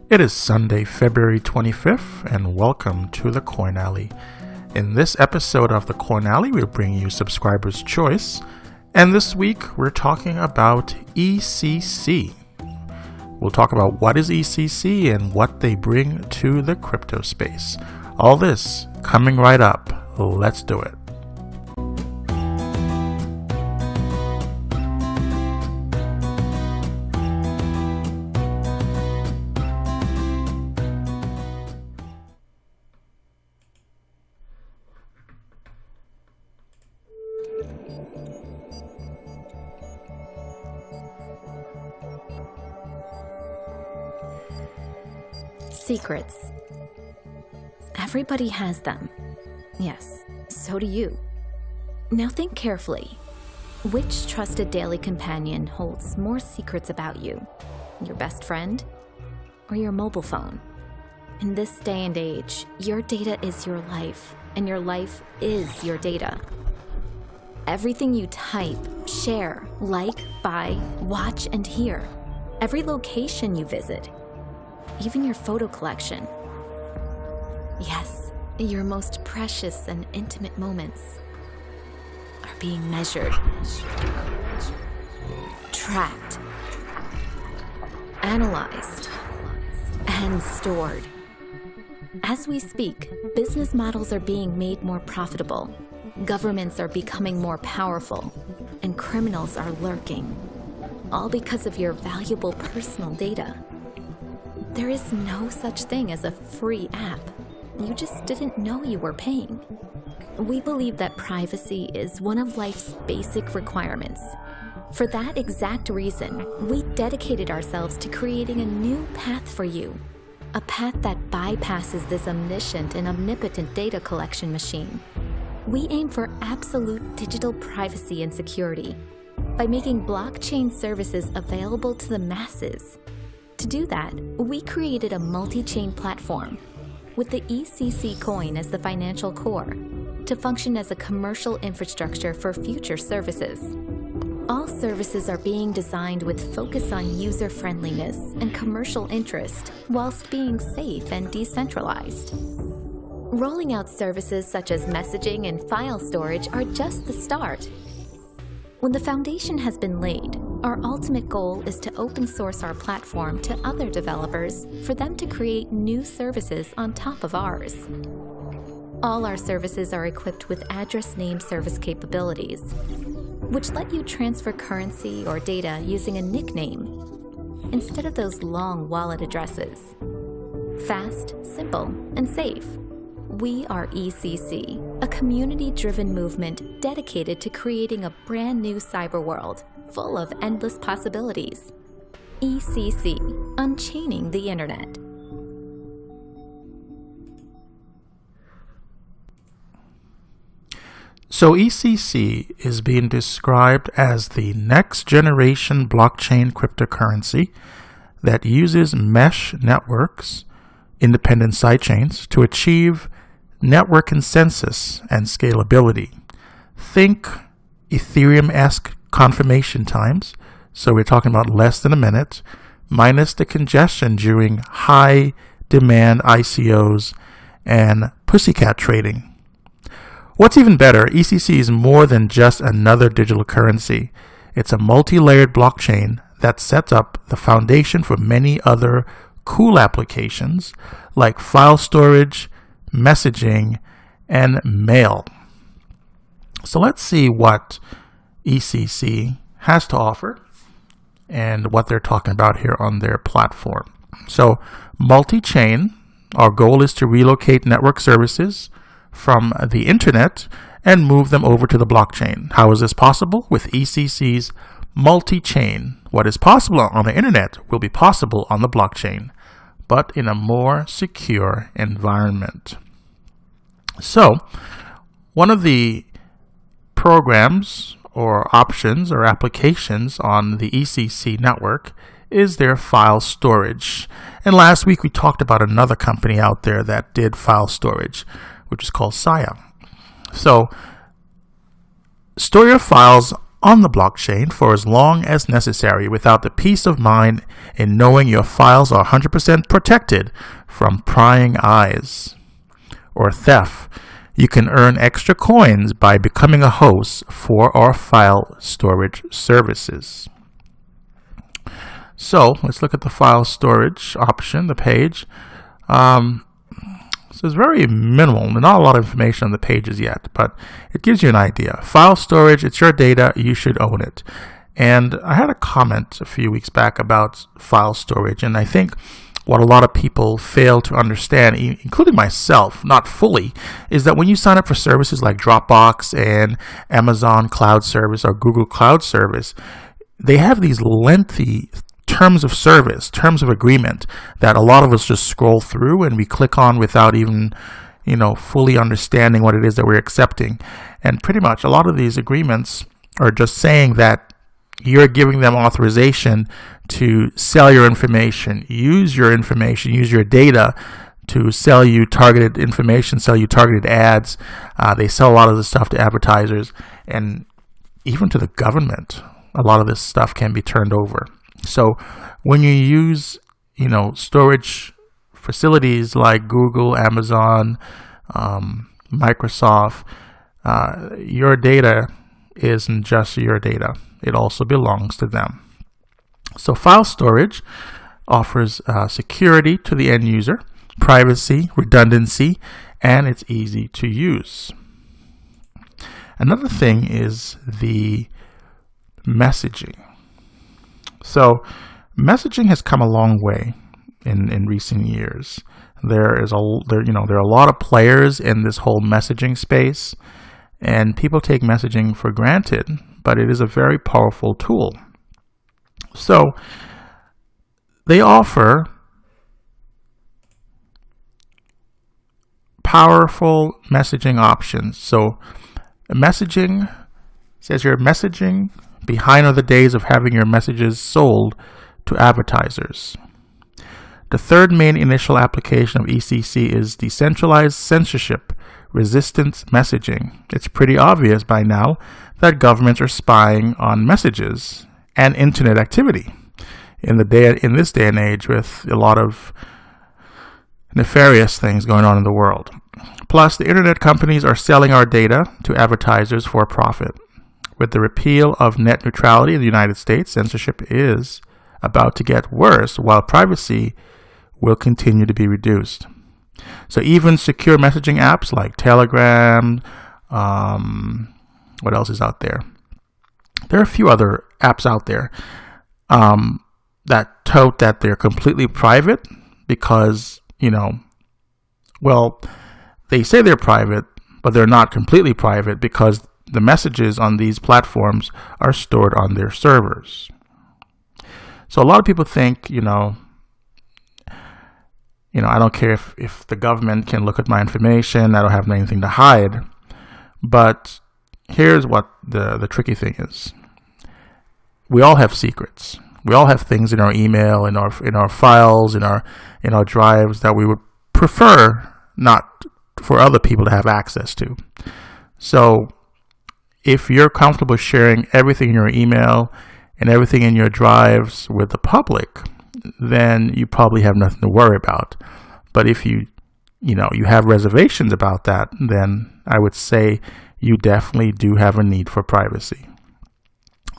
It is Sunday, February 25th, and welcome to the Coin Alley. In this episode of the Coin Alley, we'll bring you Subscriber's Choice, and this week we're talking about ECC. We'll talk about what is ECC and what they bring to the crypto space. All this coming right up. Let's do it. Secrets. Everybody has them. Yes, so do you. Now think carefully. Which trusted daily companion holds more secrets about you? Your best friend or your mobile phone? In this day and age, your data is your life, and your life is your data. Everything you type, share, like, buy, watch, and hear. Every location you visit. Even your photo collection. Yes, your most precious and intimate moments are being measured, tracked, analyzed, and stored. As we speak, business models are being made more profitable, governments are becoming more powerful, and criminals are lurking, all because of your valuable personal data. There is no such thing as a free app. You just didn't know you were paying. We believe that privacy is one of life's basic requirements. For that exact reason, we dedicated ourselves to creating a new path for you. A path that bypasses this omniscient and omnipotent data collection machine. We aim for absolute digital privacy and security by making blockchain services available to the masses. To do that, we created a multi-chain platform with the ECC coin as the financial core to function as a commercial infrastructure for future services. All services are being designed with focus on user-friendliness and commercial interest whilst being safe and decentralized. Rolling out services such as messaging and file storage are just the start. When the foundation has been laid, our ultimate goal is to open source our platform to other developers for them to create new services on top of ours. All our services are equipped with address name service capabilities, which let you transfer currency or data using a nickname instead of those long wallet addresses. Fast, simple, and safe. We are ECC, a community-driven movement dedicated to creating a brand new cyber world full of endless possibilities. ECC, unchaining the internet. So ECC is being described as the next generation blockchain cryptocurrency that uses mesh networks, independent sidechains, to achieve network consensus and scalability. Think Ethereum-esque confirmation times, so we're talking about less than a minute, minus the congestion during high demand ICOs and pussycat trading. What's even better, ECC is more than just another digital currency. It's a multi-layered blockchain that sets up the foundation for many other cool applications like file storage, messaging, and mail. So let's see what ECC has to offer and what they're talking about here on their platform. So multi-chain, our goal is to relocate network services from the internet and move them over to the blockchain. How is this possible? With ECC's multi-chain. What is possible on the internet will be possible on the blockchain, but in a more secure environment. So, one of the programs or options or applications on the ECC network is their file storage. And last week we talked about another company out there that did file storage, which is called Saya. So, store your files on the blockchain for as long as necessary without the peace of mind in knowing your files are 100% protected from prying eyes or theft. You can earn extra coins by becoming a host for our file storage services. So let's look at the file storage option, the page. So it's very minimal, not a lot of information on the pages yet, but it gives you an idea. File storage, it's your data, you should own it. And I had a comment a few weeks back about file storage, and I think what a lot of people fail to understand, including myself, not fully, is that when you sign up for services like Dropbox and Amazon Cloud Service or Google Cloud Service, they have these lengthy terms of service, terms of agreement that a lot of us just scroll through and we click on without even, fully understanding what it is that we're accepting. And pretty much a lot of these agreements are just saying that you're giving them authorization to sell your information, use your data to sell you targeted information, sell you targeted ads. They sell a lot of this stuff to advertisers and even to the government. A lot of this stuff can be turned over. So when you use, storage facilities like Google, Amazon, Microsoft, your data isn't just your data. It also belongs to them. So file storage offers security to the end user, privacy, redundancy, and it's easy to use. Another thing is the messaging. So messaging has come a long way in recent years. There are a lot of players in this whole messaging space, and people take messaging for granted, but it is a very powerful tool. So they offer powerful messaging options. So messaging says your messaging behind are the days of having your messages sold to advertisers. The third main initial application of ECC is decentralized censorship resistant messaging. It's pretty obvious by now that governments are spying on messages and internet activity in this day and age with a lot of nefarious things going on in the world. Plus, the internet companies are selling our data to advertisers for profit. With the repeal of net neutrality in the United States, censorship is about to get worse while privacy will continue to be reduced. So even secure messaging apps like Telegram, what else is out there? There are a few other apps out there that tout that they're completely private because, they say they're private, but they're not completely private because the messages on these platforms are stored on their servers. So a lot of people think, I don't care if the government can look at my information, I don't have anything to hide. But here's what the tricky thing is. We all have secrets. We all have things in our email, in our files, in our drives that we would prefer not for other people to have access to. So if you're comfortable sharing everything in your email and everything in your drives with the public, then you probably have nothing to worry about. But if you have reservations about that, then I would say you definitely do have a need for privacy.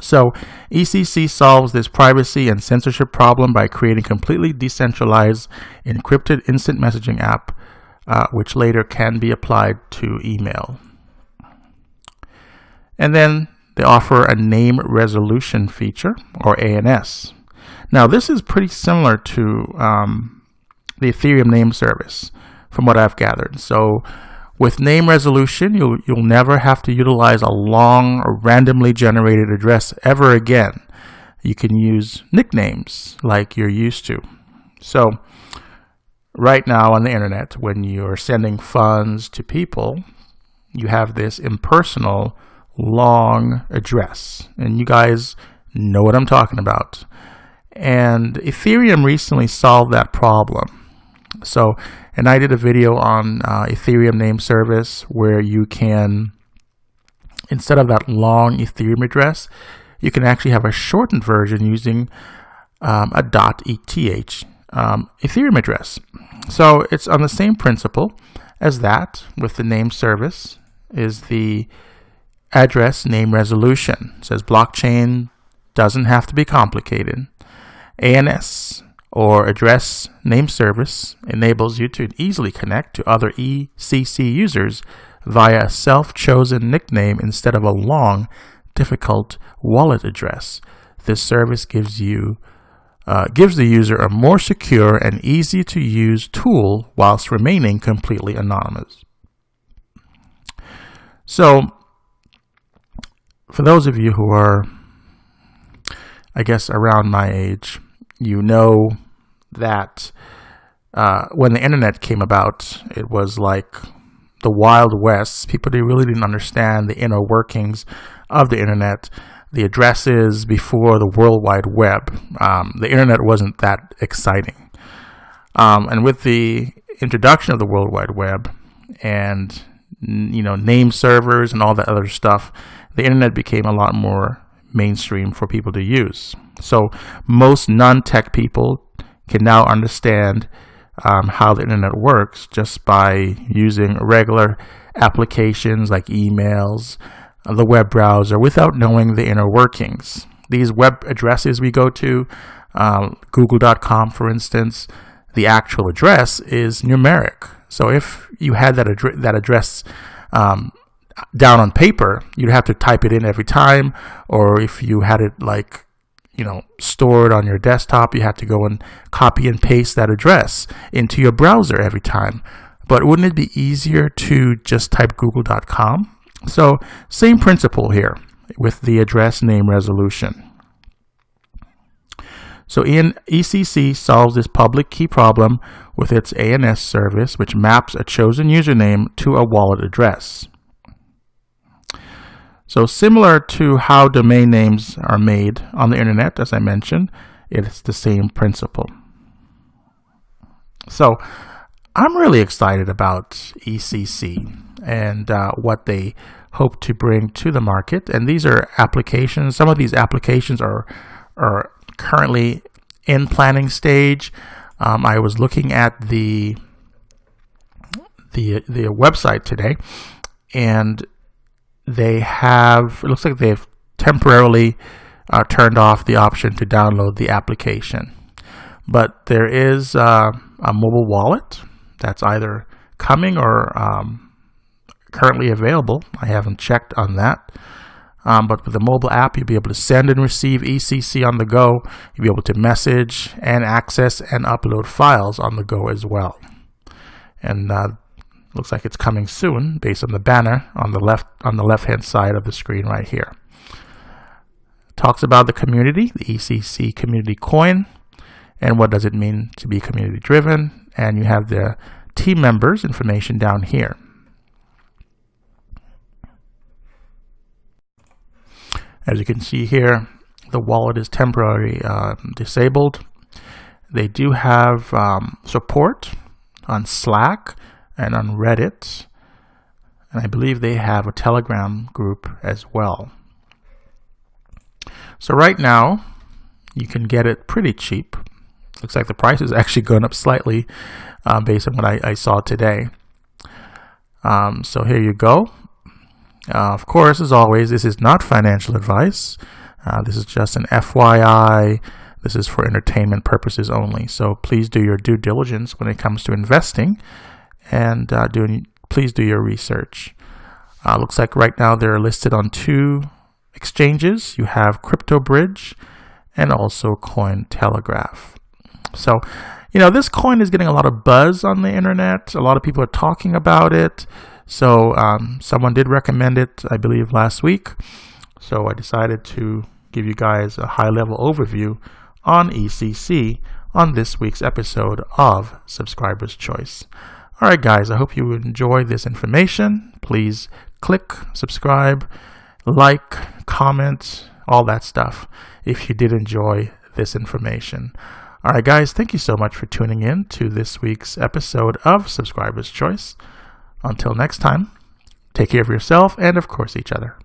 So ECC solves this privacy and censorship problem by creating completely decentralized encrypted instant messaging app, which later can be applied to email. And then they offer a name resolution feature, or ANS. Now, this is pretty similar to the Ethereum name service, from what I've gathered. So with name resolution, you'll never have to utilize a long or randomly generated address ever again. You can use nicknames like you're used to. So right now on the internet, when you're sending funds to people, you have this impersonal long address, and you guys know what I'm talking about. And Ethereum recently solved that problem. So, and I did a video on Ethereum name service where you can instead of that long Ethereum address, you can actually have a shortened version using a .eth Ethereum address. So it's on the same principle as that, with the name service is the address name resolution. It says blockchain doesn't have to be complicated. ANS, or address name service, enables you to easily connect to other ECC users via a self-chosen nickname instead of a long, difficult wallet address. This service gives the user a more secure and easy to use tool whilst remaining completely anonymous. So, for those of you who are, I guess, around my age, you know that when the internet came about, it was like the Wild West. People really didn't understand the inner workings of the internet, the addresses before the World Wide Web. The internet wasn't that exciting. And with the introduction of the World Wide Web and name servers and all that other stuff, the internet became a lot more mainstream for people to use. So most non-tech people can now understand how the internet works just by using regular applications like emails, the web browser, without knowing the inner workings. These web addresses we go to, google.com for instance, the actual address is numeric. So if you had that address down on paper, you'd have to type it in every time, or if you had it stored on your desktop, you have to go and copy and paste that address into your browser every time. But wouldn't it be easier to just type google.com? So same principle here with the address name resolution. So ECC solves this public key problem with its ANS service, which maps a chosen username to a wallet address. So similar to how domain names are made on the internet, as I mentioned, it's the same principle. So I'm really excited about ECC and what they hope to bring to the market. And these are applications. Some of these applications are currently in planning stage. I was looking at the website today, and it looks like they've temporarily turned off the option to download the application. But there is a mobile wallet that's either coming or currently available. I haven't checked on that. But with the mobile app, you'll be able to send and receive ECC on the go. You'll be able to message and access and upload files on the go as well. And looks like it's coming soon based on the banner on the left-hand side of the screen right here. Talks about the community, the ECC community coin, and what does it mean to be community driven. And you have the team members information down here. As you can see here, the wallet is temporarily disabled. They do have support on Slack and on Reddit, and I believe they have a Telegram group as well. So right now, you can get it pretty cheap. Looks like the price is actually going up slightly based on what I saw today. So here you go. Of course, as always, this is not financial advice. This is just an FYI. This is for entertainment purposes only. So please do your due diligence when it comes to investing, and please do your research. Looks like right now they're listed on 2 exchanges. You have CryptoBridge and also Cointelegraph. So, this coin is getting a lot of buzz on the internet. A lot of people are talking about it. So someone did recommend it, I believe, last week. So I decided to give you guys a high-level overview on ECC on this week's episode of Subscriber's Choice. All right, guys, I hope you enjoy this information. Please click, subscribe, like, comment, all that stuff if you did enjoy this information. All right, guys, thank you so much for tuning in to this week's episode of Subscriber's Choice. Until next time, take care of yourself and, of course, each other.